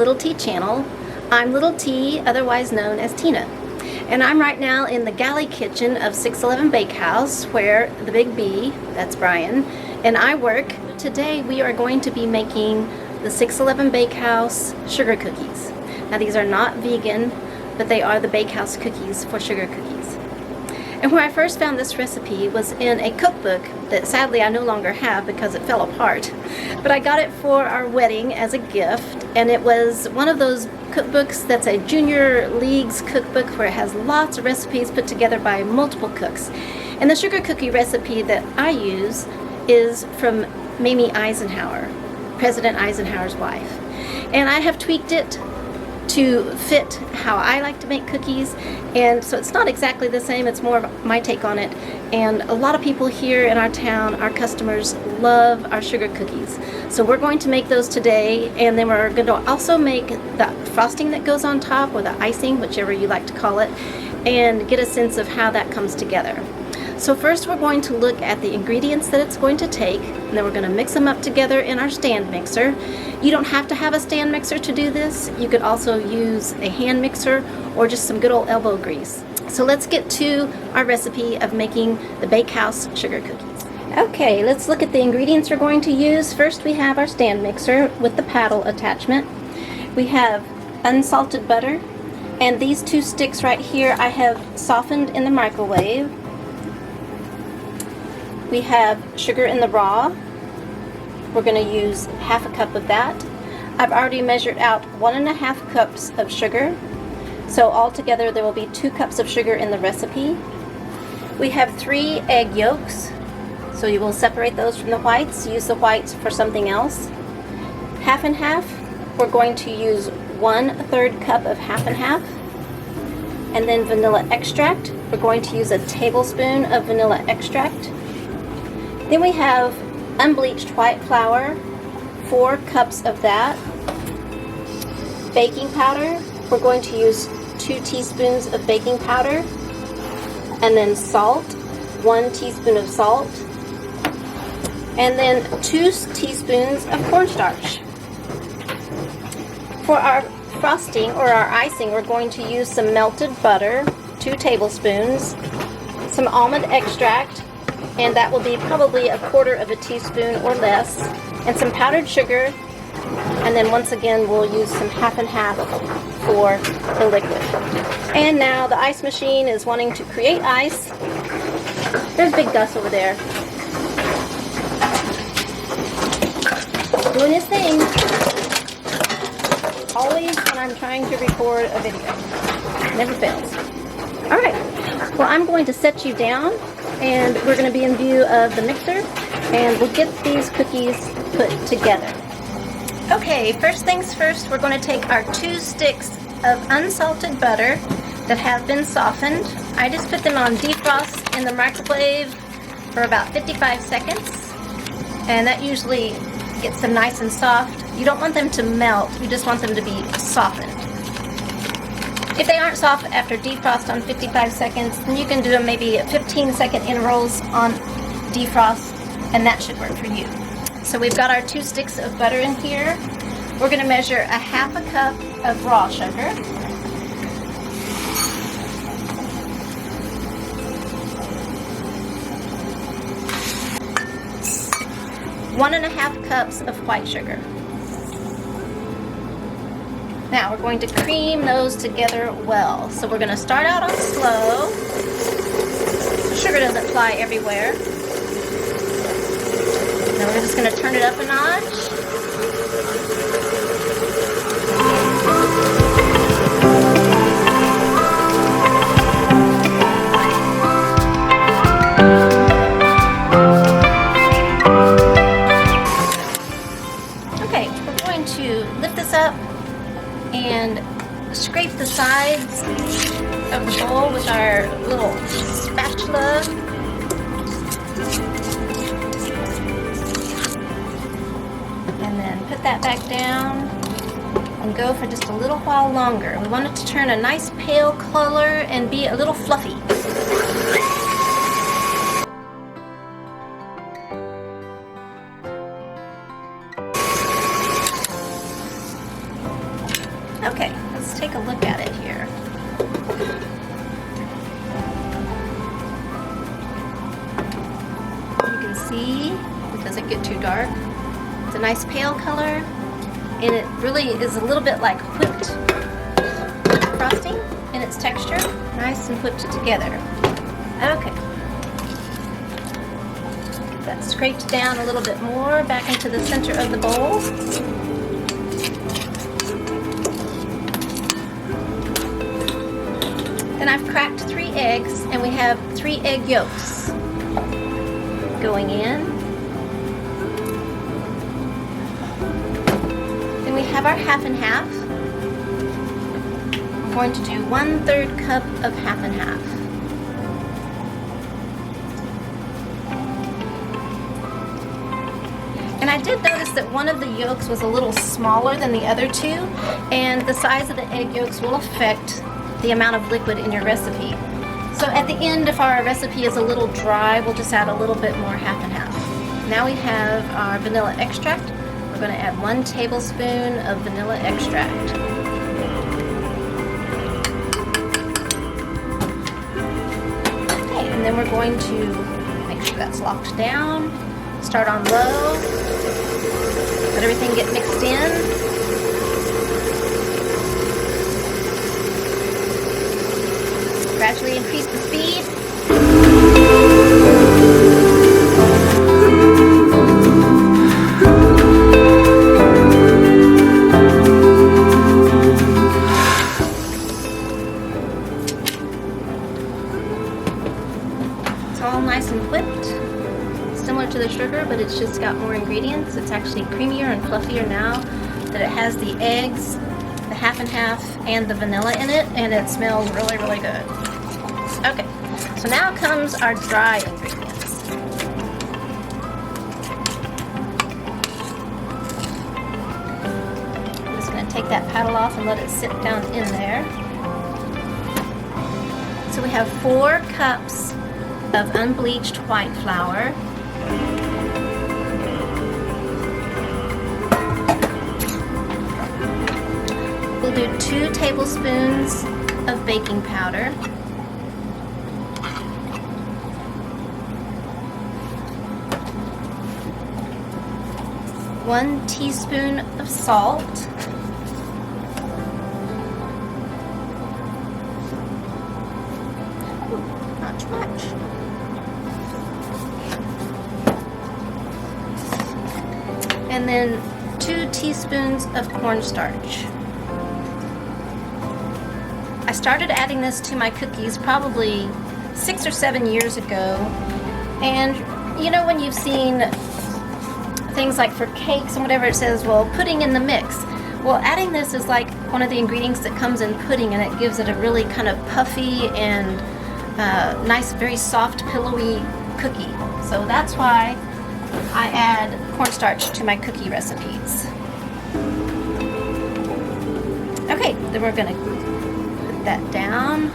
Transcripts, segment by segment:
Little T channel. I'm Little T, otherwise known as Tina. And I'm right now in the galley kitchen of 611 Bakehouse, where the big B, that's Brian, and I work. Today we are going to be making the 611 Bakehouse Sugar Cookies. Now these are not vegan, but they are the Bakehouse cookies for sugar cookies. And where I first found this recipe was in a cookbook that sadly I no longer have because it fell apart. But I got it for our wedding as a gift, and it was one of those cookbooks that's a junior leagues cookbook where it has lots of recipes put together by multiple cooks. And the sugar cookie recipe that I use is from Mamie Eisenhower, President Eisenhower's wife. And I have tweaked it to fit how I like to make cookies, and so it's not exactly the same, it's more of my take on it. And a lot of people here in our town, our customers, love our sugar cookies. So we're going to make those today, and then we're going to also make the frosting that goes on top, or the icing, whichever you like to call it, and get a sense of how that comes together. So first we're going to look at the ingredients that it's going to take, and then we're going to mix them up together in our stand mixer. You don't have to have a stand mixer to do this. You could also use a hand mixer or just some good old elbow grease. So let's get to our recipe of making the Bakehouse Sugar Cookies. Okay, let's look at the ingredients we're going to use. First we have our stand mixer with the paddle attachment. We have unsalted butter, and these 2 sticks right here I have softened in the microwave. We have sugar in the raw. We're going to use half a cup of that. I've already measured out 1.5 cups of sugar. So altogether there will be 2 cups of sugar in the recipe. We have 3 egg yolks. So you will separate those from the whites. Use the whites for something else. Half and half. We're going to use 1/3 cup of half and half. And then vanilla extract. We're going to use a tablespoon of vanilla extract. Then we have unbleached white flour, 4 cups of that. Baking powder, we're going to use 2 teaspoons of baking powder. And then salt, 1 teaspoon of salt. And then 2 teaspoons of cornstarch. For our frosting or our icing, we're going to use some melted butter, 2 tablespoons, some almond extract, and that will be probably 1/4 teaspoon or less, and some powdered sugar, and then once again we'll use some half and half for the liquid. And now the ice machine is wanting to create ice. There's Big Gus over there doing his thing, always when I'm trying to record a video. Never fails. Alright, well I'm going to set you down, and we're going to be in view of the mixer, and we'll get these cookies put together. Okay, first things first, we're going to take our 2 sticks of unsalted butter that have been softened. I just put them on defrost in the microwave for about 55 seconds, and that usually gets them nice and soft. You don't want them to melt, you just want them to be softened. If they aren't soft after defrost on 55 seconds, then you can do them maybe at 15-second intervals on defrost, and that should work for you. So we've got our 2 sticks of butter in here. We're going to measure 1/2 cup of raw sugar. One and 1/2 cups of white sugar. Now we're going to cream those together well. So we're going to start out on slow. Sugar doesn't fly everywhere. Now we're just going to turn it up a notch. Okay, we're going to lift this up and scrape the sides of the bowl with our little spatula. And then put that back down and go for just a little while longer. We want it to turn a nice pale color and be a little fluffy. see, it doesn't get too dark. It's a nice pale color, and it really is a little bit like whipped frosting in its texture. Nice and whipped together. Okay. Get that scraped down a little bit more back into the center of the bowl. Then I've cracked 3 eggs, and we have 3 egg yolks going in. Then we have our half and half. I'm going to do 1/3 cup of half and half. And I did notice that one of the yolks was a little smaller than the other 2, and the size of the egg yolks will affect the amount of liquid in your recipe. So at the end, if our recipe is a little dry, we'll just add a little bit more half and half. Now we have our vanilla extract. We're going to add 1 tablespoon of vanilla extract. Okay, and then we're going to make sure that's locked down. Start on low. Let everything get mixed in. Gradually increase the speed. It's all nice and whipped, similar to the sugar, but it's just got more ingredients. It's actually creamier and fluffier now that it has the eggs, the half and half, and the vanilla in it, and it smells really, really good. Okay, so now comes our dry ingredients. I'm just going to take that paddle off and let it sit down in there. So we have 4 cups of unbleached white flour. We'll do 2 tablespoons of baking powder. 1 teaspoon of salt. Ooh, not too much. And then 2 teaspoons of cornstarch. I started adding this to my cookies probably 6 or 7 years ago, and you know when you've seen things like for cakes and whatever, it says, well, pudding in the mix. Well, adding this is like one of the ingredients that comes in pudding, and it gives it a really kind of puffy and nice, very soft, pillowy cookie. So that's why I add cornstarch to my cookie recipes. Okay, then we're going to put that down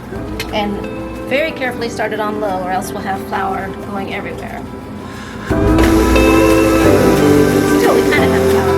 and very carefully start it on low, or else we'll have flour going everywhere. Still, we kind of have flour.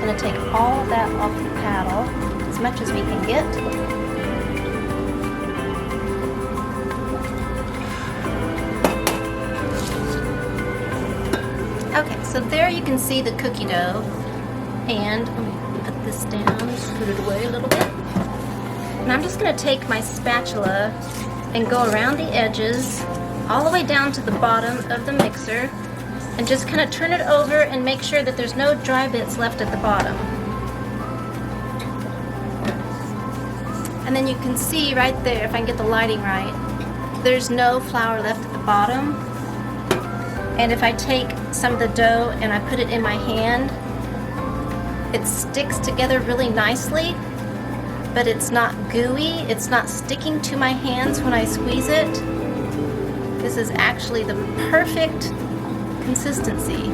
Going to take all of that off the paddle, as much as we can get. Okay, so there you can see the cookie dough, and let me put this down, just put it away a little bit. And I'm just going to take my spatula and go around the edges, all the way down to the bottom of the mixer, and just kind of turn it over and make sure that there's no dry bits left at the bottom. And then you can see right there, if I can get the lighting right, there's no flour left at the bottom. And if I take some of the dough and I put it in my hand, it sticks together really nicely. but it's not gooey. It's not sticking to my hands when I squeeze it. This is actually the perfect consistency.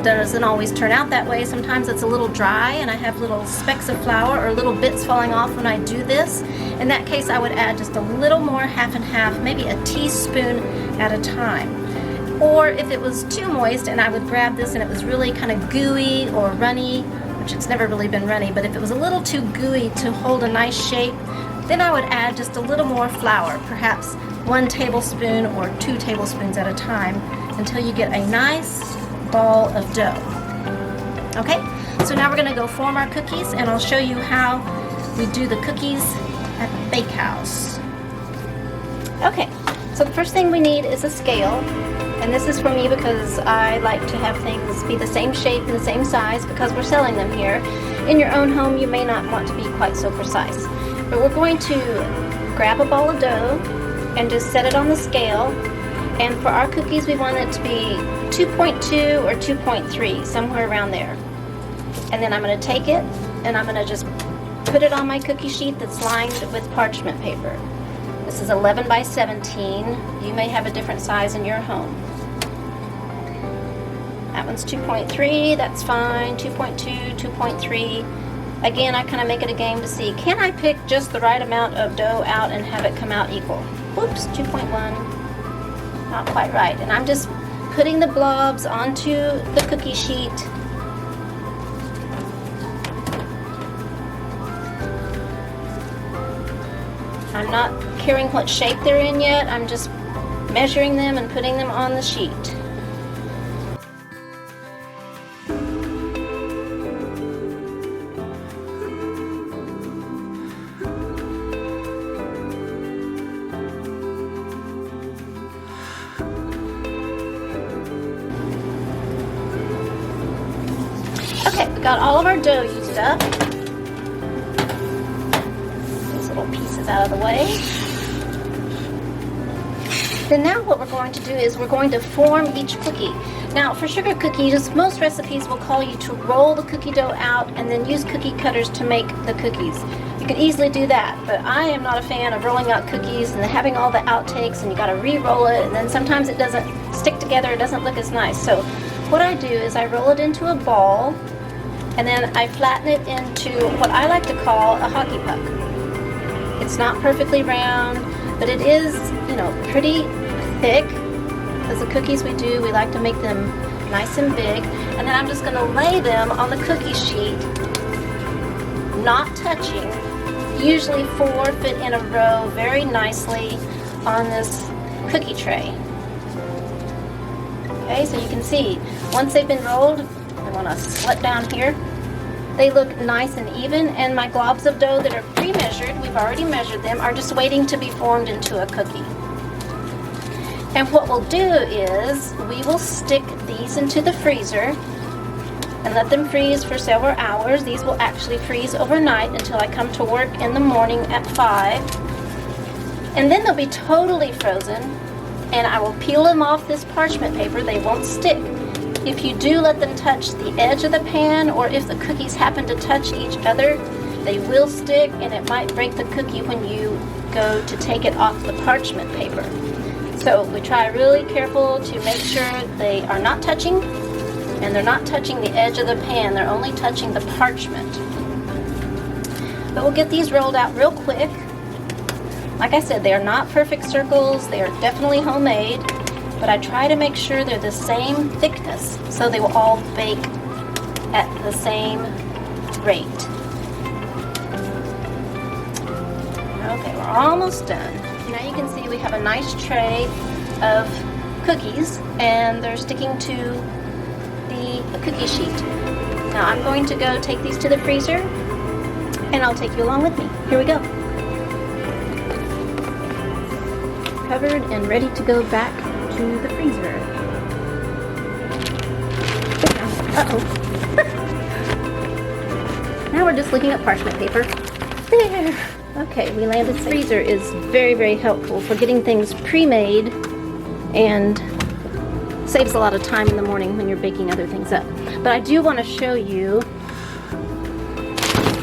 Doesn't always turn out that way. Sometimes it's a little dry and I have little specks of flour or little bits falling off when I do this. In that case, I would add just a little more, half and half, maybe a teaspoon at a time. Or if it was too moist and I would grab this and it was really kind of gooey or runny, which it's never really been runny, but if it was a little too gooey to hold a nice shape, then I would add just a little more flour, perhaps 1 tablespoon or 2 tablespoons at a time, until you get a nice ball of dough. Okay, so now we're going to go form our cookies, and I'll show you how we do the cookies at the Bakehouse. Okay, so the first thing we need is a scale, and this is for me because I like to have things be the same shape and the same size because we're selling them here. In your own home, you may not want to be quite so precise, but we're going to grab a ball of dough and just set it on the scale. And for our cookies, we want it to be 2.2 or 2.3, somewhere around there. And then I'm going to take it and I'm going to just put it on my cookie sheet that's lined with parchment paper. This is 11 by 17. You may have a different size in your home. That one's 2.3, that's fine. 2.2, 2.3. Again, I kind of make it a game to see, can I pick just the right amount of dough out and have it come out equal? Whoops, 2.1. Not quite right. And I'm just putting the blobs onto the cookie sheet. I'm not caring what shape they're in yet. I'm just measuring them and putting them on the sheet. Okay, we got all of our dough used up. These little pieces out of the way. Then now what we're going to do is we're going to form each cookie. Now for sugar cookies, most recipes will call you to roll the cookie dough out and then use cookie cutters to make the cookies. You can easily do that, but I am not a fan of rolling out cookies and having all the outtakes and you gotta re-roll it, and then sometimes it doesn't stick together, it doesn't look as nice. So what I do is I roll it into a ball and then I flatten it into what I like to call a hockey puck. It's not perfectly round, but it is, you know, pretty thick. Because the cookies we do, we like to make them nice and big. And then I'm just going to lay them on the cookie sheet, not touching. Usually 4 fit in a row very nicely on this cookie tray. Okay, so you can see, once they've been rolled, I want to slip down here. They look nice and even, and my globs of dough that are pre-measured, we've already measured them, are just waiting to be formed into a cookie. And what we'll do is we will stick these into the freezer and let them freeze for several hours. These will actually freeze overnight until I come to work in the morning at 5. And then they'll be totally frozen, and I will peel them off this parchment paper. They won't stick. If you do let them touch the edge of the pan, or if the cookies happen to touch each other, they will stick and it might break the cookie when you go to take it off the parchment paper. So we try really careful to make sure they are not touching, and they're not touching the edge of the pan, they're only touching the parchment. But we'll get these rolled out real quick. Like I said, they are not perfect circles, they are definitely homemade, but I try to make sure they're the same thickness so they will all bake at the same rate. Okay, we're almost done. Now you can see we have a nice tray of cookies and they're sticking to the cookie sheet. Now I'm going to go take these to the freezer and I'll take you along with me. Here we go. Covered and ready to go back to the freezer. Uh-oh. Now we're just looking at parchment paper. There. Okay, we landed. The freezer is very, very helpful for getting things pre-made and saves a lot of time in the morning when you're baking other things up. But I do want to show you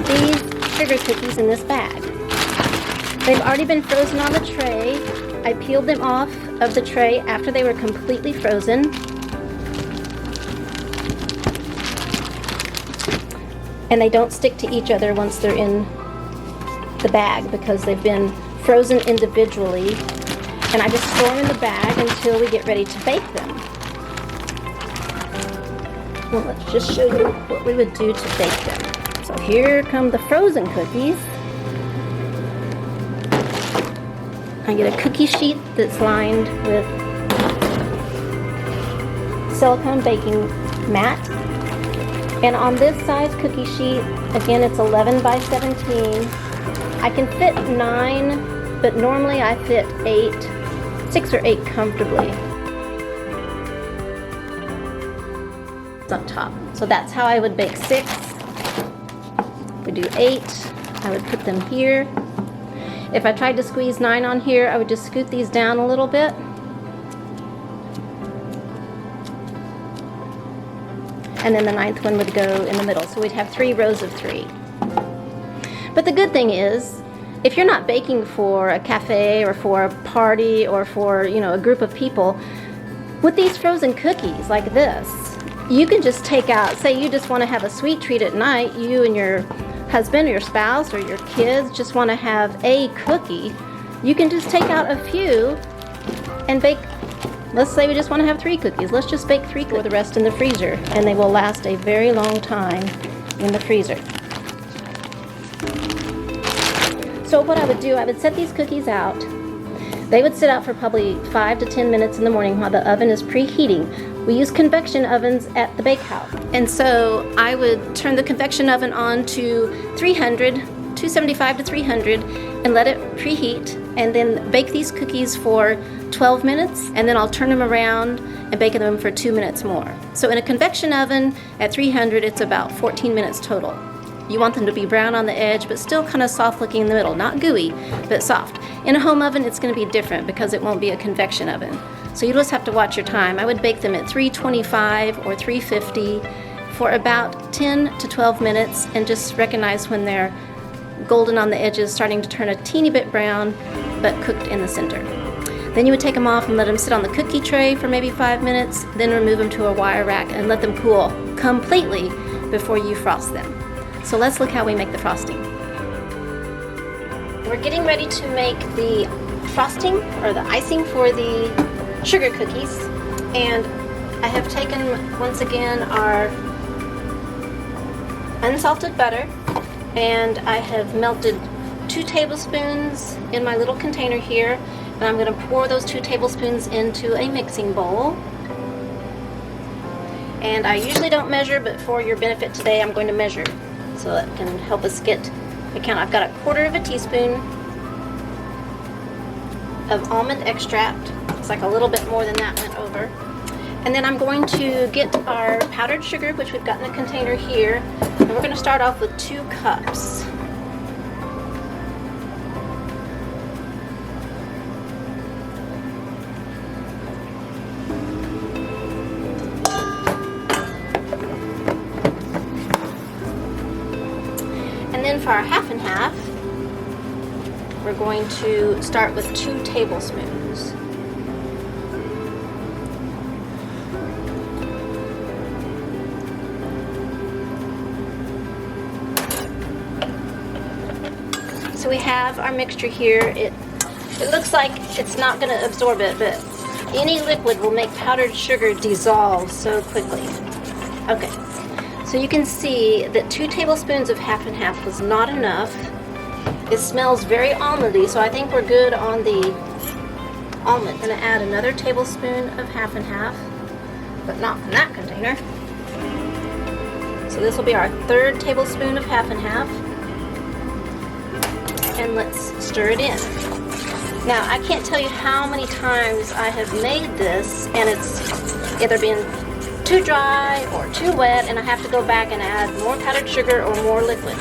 these sugar cookies in this bag. They've already been frozen on the tray. I peeled them off of the tray after they were completely frozen. And they don't stick to each other once they're in the bag because they've been frozen individually. And I just store them in the bag until we get ready to bake them. Well, let's just show you what we would do to bake them. So here come the frozen cookies. I get a cookie sheet that's lined with silicone baking mat. And on this size cookie sheet, again it's 11 by 17. I can fit 9, but normally I fit 6 or 8 comfortably. It's up top. So that's how I would bake 6. If we do 8, I would put them here. If I tried to squeeze 9 on here, I would just scoot these down a little bit. And then the 9th one would go in the middle. So we'd have 3 rows of 3. But the good thing is, if you're not baking for a cafe or for a party or for, a group of people, with these frozen cookies like this, you can just take out, say you just want to have a sweet treat at night, you and your husband or your spouse or your kids just want to have a cookie, you can just take out a few and bake. Let's say we just want to have 3 cookies. Let's just bake 3 for the rest in the freezer, and they will last a very long time in the freezer. So what I would do, I would set these cookies out. They would sit out for probably 5 to 10 minutes in the morning while the oven is preheating. We use convection ovens at the Bakehouse. And so I would turn the convection oven on to 275 to 300, and let it preheat, and then bake these cookies for 12 minutes, and then I'll turn them around and bake them for 2 minutes more. So in a convection oven at 300, it's about 14 minutes total. You want them to be brown on the edge, but still kind of soft looking in the middle. Not gooey, but soft. In a home oven, it's going to be different because it won't be a convection oven. So you just have to watch your time. I would bake them at 325 or 350 for about 10 to 12 minutes, and just recognize when they're golden on the edges, starting to turn a teeny bit brown, but cooked in the center. Then you would take them off and let them sit on the cookie tray for maybe 5 minutes, then remove them to a wire rack and let them cool completely before you frost them. So let's look how we make the frosting. We're getting ready to make the frosting, or the icing, for the sugar cookies. And I have taken, once again, our unsalted butter, and I have melted 2 tablespoons in my little container here, and I'm going to pour those 2 tablespoons into a mixing bowl. And I usually don't measure, but for your benefit today I'm going to measure, so that can help us get the count. I've got 1/4 teaspoon of almond extract. It's like a little bit more than that went over. And then I'm going to get our powdered sugar, which we've got in the container here, and we're going to start off with 2 cups. And then for our half and half, we're going to start with 2 tablespoons. So we have our mixture here. It looks like it's not going to absorb it, but any liquid will make powdered sugar dissolve so quickly. Okay. So you can see that 2 tablespoons of half and half was not enough. It smells very almondy, so I think we're good on the almond. I'm going to add another tablespoon of half and half, but not from that container. So this will be our 3rd tablespoon of half and half. And let's stir it in. Now, I can't tell you how many times I have made this, and it's either been too dry or too wet, and I have to go back and add more powdered sugar or more liquid.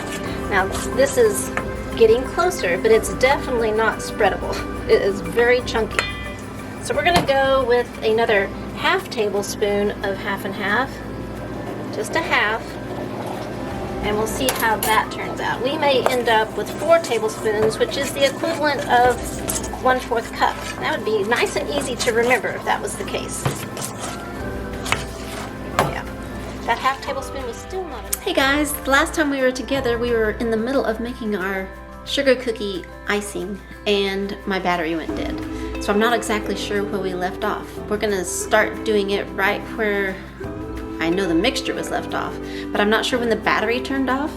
Now this is getting closer, but it's definitely not spreadable. It is very chunky. So we're going to go with another half tablespoon of half and half, just a half, and we'll see how that turns out. We may end up with 4 tablespoons, which is the equivalent of 1/4 cup. That would be nice and easy to remember if that was the case. Yeah, that half tablespoon was still not enough. Hey guys, the last time we were together, we were in the middle of making our sugar cookie icing, and my battery went dead. So I'm not exactly sure where we left off. We're gonna start doing it right where I know the mixture was left off, but I'm not sure when the battery turned off.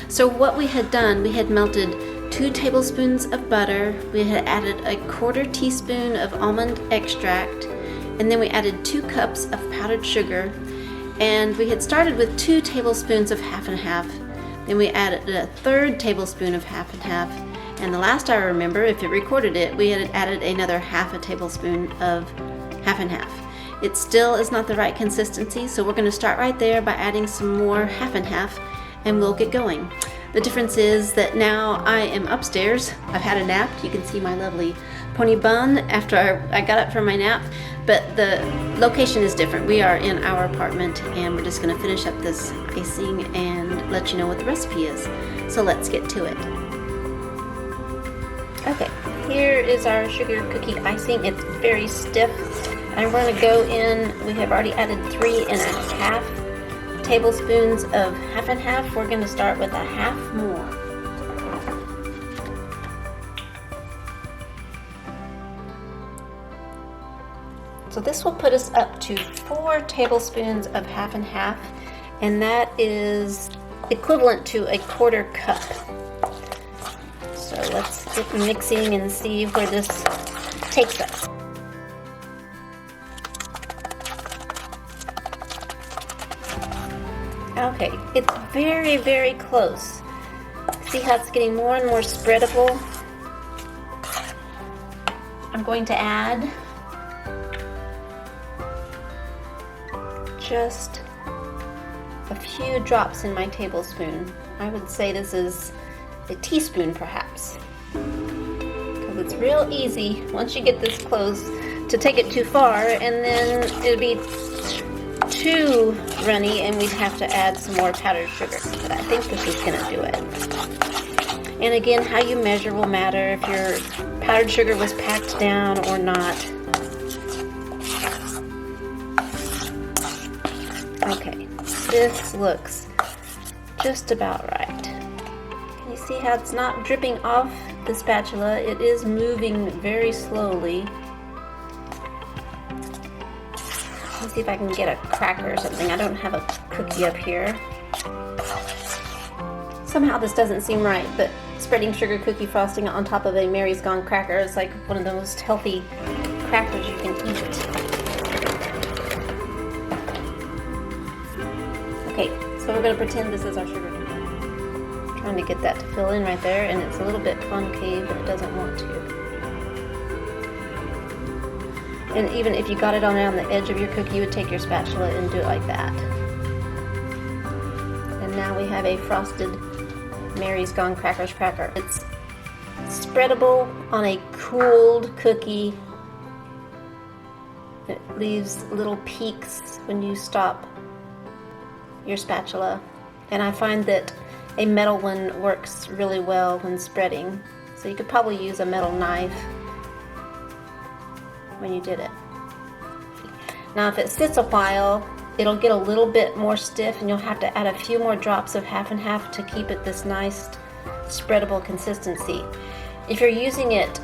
So what we had done, we had melted 2 tablespoons of butter, we had added a 1/4 teaspoon of almond extract, and then we added 2 cups of powdered sugar, and we had started with 2 tablespoons of half and half. Then we added a 1/3 tablespoon of half and half, and the last I remember, if it recorded it, we had added another 1/2 tablespoon of half and half. It still is not the right consistency, so we're going to start right there by adding some more half and half, and we'll get going. The difference is that now I am upstairs. I've had a nap. You can see my lovely pony bun after I got up from my nap, but the location is different. We are in our apartment, and we're just going to finish up this icing and let you know what the recipe is. So let's get to it. Okay, here is our sugar cookie icing. It's very stiff. And we're going to go in, we have already added 3.5 tablespoons of half and half. We're going to start with a half more. So this will put us up to 4 tablespoons of half and half, and that is equivalent to a 1/4 cup. So let's get mixing and see where this takes us. Okay, it's very, very close. See how it's getting more and more spreadable? I'm going to add just a few drops in my tablespoon. I would say this is a teaspoon perhaps, because it's real easy once you get this close to take it too far, and then it'd be too runny and we'd have to add some more powdered sugar. But I think this is going to do it. And again, how you measure will matter if your powdered sugar was packed down or not. Okay, this looks just about right. Can you see how it's not dripping off the spatula? It is moving very slowly. Let's see if I can get a cracker or something. I don't have a cookie up here. Somehow this doesn't seem right, but spreading sugar cookie frosting on top of a Mary's Gone cracker is like one of the most healthy crackers you can eat. Okay, so we're going to pretend this is our sugar cookie. I'm trying to get that to fill in right there, and it's a little bit concave, but it doesn't want to. And even if you got it on the edge of your cookie, you would take your spatula and do it like that. And now we have a frosted Mary's Gone Crackers cracker. It's spreadable on a cooled cookie. It leaves little peaks when you stop your spatula. And I find that a metal one works really well when spreading. So you could probably use a metal knife when you did it. Now if it sits a while, it'll get a little bit more stiff, and you'll have to add a few more drops of half and half to keep it this nice spreadable consistency. If you're using it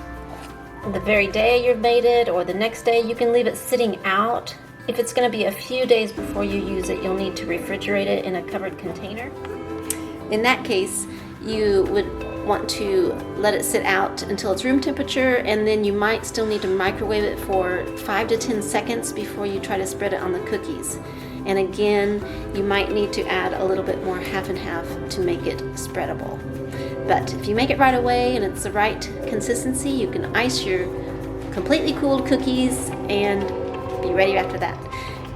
the very day you've made it or the next day, you can leave it sitting out. If it's going to be a few days before you use it, you'll need to refrigerate it in a covered container. In that case, you would want to let it sit out until it's room temperature, and then you might still need to microwave it for 5 to 10 seconds before you try to spread it on the cookies. And again, you might need to add a little bit more half and half to make it spreadable. But if you make it right away and it's the right consistency, you can ice your completely cooled cookies and be ready after that.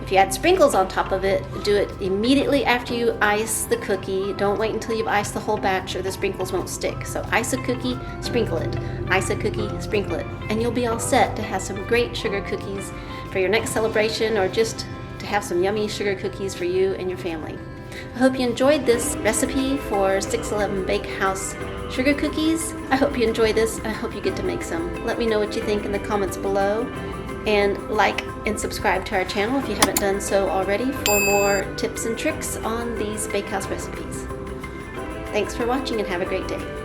If you add sprinkles on top of it, do it immediately after you ice the cookie. Don't wait until you've iced the whole batch or the sprinkles won't stick. So ice a cookie, sprinkle it. Ice a cookie, sprinkle it. And you'll be all set to have some great sugar cookies for your next celebration, or just to have some yummy sugar cookies for you and your family. I hope you enjoyed this recipe for 611 Bakehouse Sugar Cookies. I hope you enjoy this. I hope you get to make some. Let me know what you think in the comments below. And like and subscribe to our channel if you haven't done so already for more tips and tricks on these bakehouse recipes. Thanks for watching and have a great day.